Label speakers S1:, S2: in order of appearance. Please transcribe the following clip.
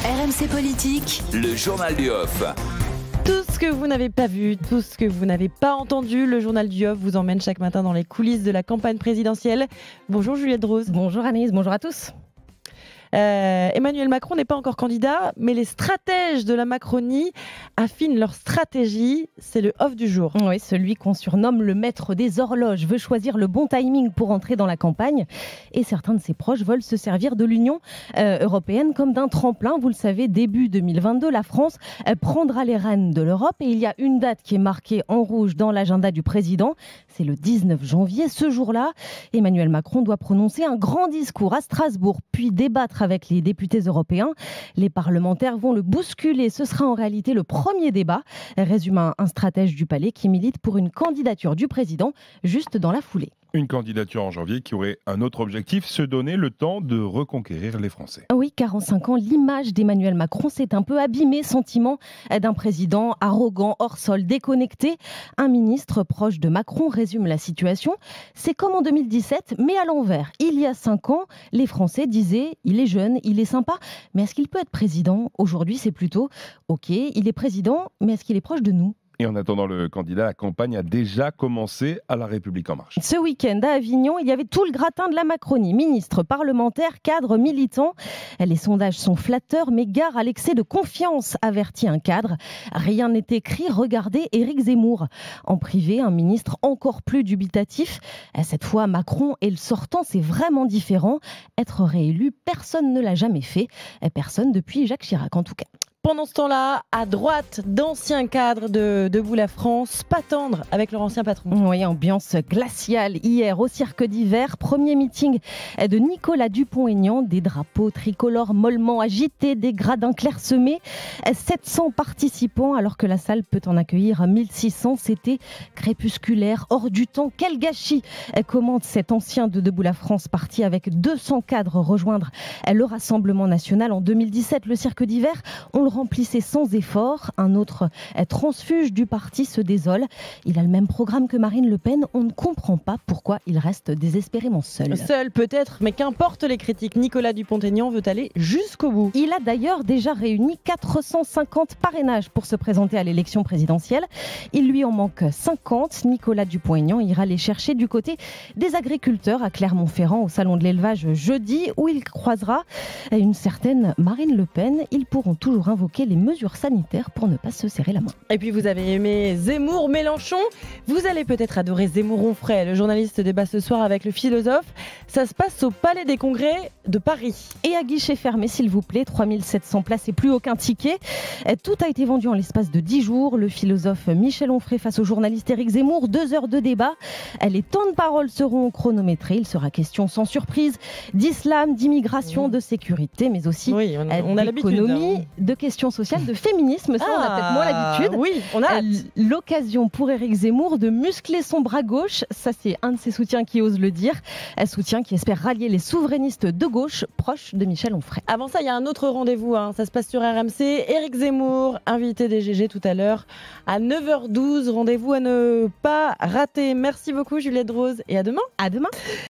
S1: RMC Politique,
S2: le journal du off.
S3: Tout ce que vous n'avez pas vu, tout ce que vous n'avez pas entendu, le journal du off vous emmène chaque matin dans les coulisses de la campagne présidentielle. Bonjour Juliette Drose.
S4: Bonjour Anaïs, bonjour à tous.
S3: Emmanuel Macron n'est pas encore candidat, mais les stratèges de la Macronie affinent leur stratégie. C'est le off du jour.
S4: Oui, celui qu'on surnomme le maître des horloges veut choisir le bon timing pour entrer dans la campagne. Et certains de ses proches veulent se servir de l'Union européenne comme d'un tremplin. Vous le savez, début 2022, la France prendra les rênes de l'Europe. Et il y a une date qui est marquée en rouge dans l'agenda du président. C'est le 19 janvier. Ce jour-là, Emmanuel Macron doit prononcer un grand discours à Strasbourg, puis débattre avec les députés européens. Les parlementaires vont le bousculer. Ce sera en réalité le premier débat, résume un stratège du Palais qui milite pour une candidature du président juste dans la foulée.
S5: Une candidature en janvier qui aurait un autre objectif, se donner le temps de reconquérir les Français.
S4: Oui, car en 5 ans, l'image d'Emmanuel Macron s'est un peu abîmée, sentiment d'un président arrogant, hors sol, déconnecté. Un ministre proche de Macron résume la situation. C'est comme en 2017, mais à l'envers. Il y a 5 ans, les Français disaient « il est jeune, il est sympa, mais est-ce qu'il peut être président ?» Aujourd'hui, c'est plutôt « ok, il est président, mais est-ce qu'il est proche de nous ?»
S5: Et en attendant le candidat, la campagne a déjà commencé à La République En Marche.
S4: Ce week-end à Avignon, il y avait tout le gratin de la Macronie. Ministres, parlementaires, cadres, militants. Les sondages sont flatteurs, mais gare à l'excès de confiance, avertit un cadre. Rien n'est écrit, regardez Éric Zemmour. En privé, un ministre encore plus dubitatif. Cette fois, Macron et le sortant, c'est vraiment différent. Être réélu, personne ne l'a jamais fait. Personne depuis Jacques Chirac, en tout cas.
S3: Pendant ce temps-là, à droite, d'anciens cadres de Debout la France, pas tendre avec leur ancien patron.
S4: Oui, ambiance glaciale hier au Cirque d'Hiver. Premier meeting de Nicolas Dupont-Aignan. Des drapeaux tricolores mollement agités, des gradins clairsemés. 700 participants alors que la salle peut en accueillir 1600. C'était crépusculaire, hors du temps. Quel gâchis, commente cet ancien de Debout la France parti avec 200 cadres rejoindre le Rassemblement national en 2017. Le Cirque d'Hiver, on le remplissait sans effort. Un autre transfuge du parti se désole. Il a le même programme que Marine Le Pen. On ne comprend pas pourquoi il reste désespérément seul.
S3: Seul peut-être, mais qu'importe les critiques, Nicolas Dupont-Aignan veut aller jusqu'au bout.
S4: Il a d'ailleurs déjà réuni 450 parrainages pour se présenter à l'élection présidentielle. Il lui en manque 50. Nicolas Dupont-Aignan ira les chercher du côté des agriculteurs à Clermont-Ferrand au salon de l'élevage jeudi où il croisera une certaine Marine Le Pen. Ils pourront toujours invoquer les mesures sanitaires pour ne pas se serrer la main.
S3: Et puis vous avez aimé Zemmour, Mélenchon. Vous allez peut-être adorer Zemmour Onfray. Le journaliste débat ce soir avec le philosophe. Ça se passe au Palais des Congrès de Paris.
S4: Et à guichet fermé, s'il vous plaît, 3700 places et plus aucun ticket. Tout a été vendu en l'espace de 10 jours. Le philosophe Michel Onfray face au journaliste Éric Zemmour. 2 heures de débat. Les temps de parole seront chronométrés. Il sera question sans surprise d'islam, d'immigration, de sécurité, mais aussi
S3: on a
S4: d'économie, de questions sociales, de féminisme. Ça, on a peut-être moins l'habitude.
S3: Oui, on a
S4: l'occasion pour Éric Zemmour de muscler son bras gauche. Ça, c'est un de ses soutiens qui ose le dire. Un soutien qui espère rallier les souverainistes de gauche proches de Michel Onfray.
S3: Avant ça, il y a un autre rendez-vous. Ça se passe sur RMC. Éric Zemmour, invité des GG tout à l'heure à 9h12. Rendez-vous à ne pas rater. Merci beaucoup Juliette Drose et à demain.
S4: À demain.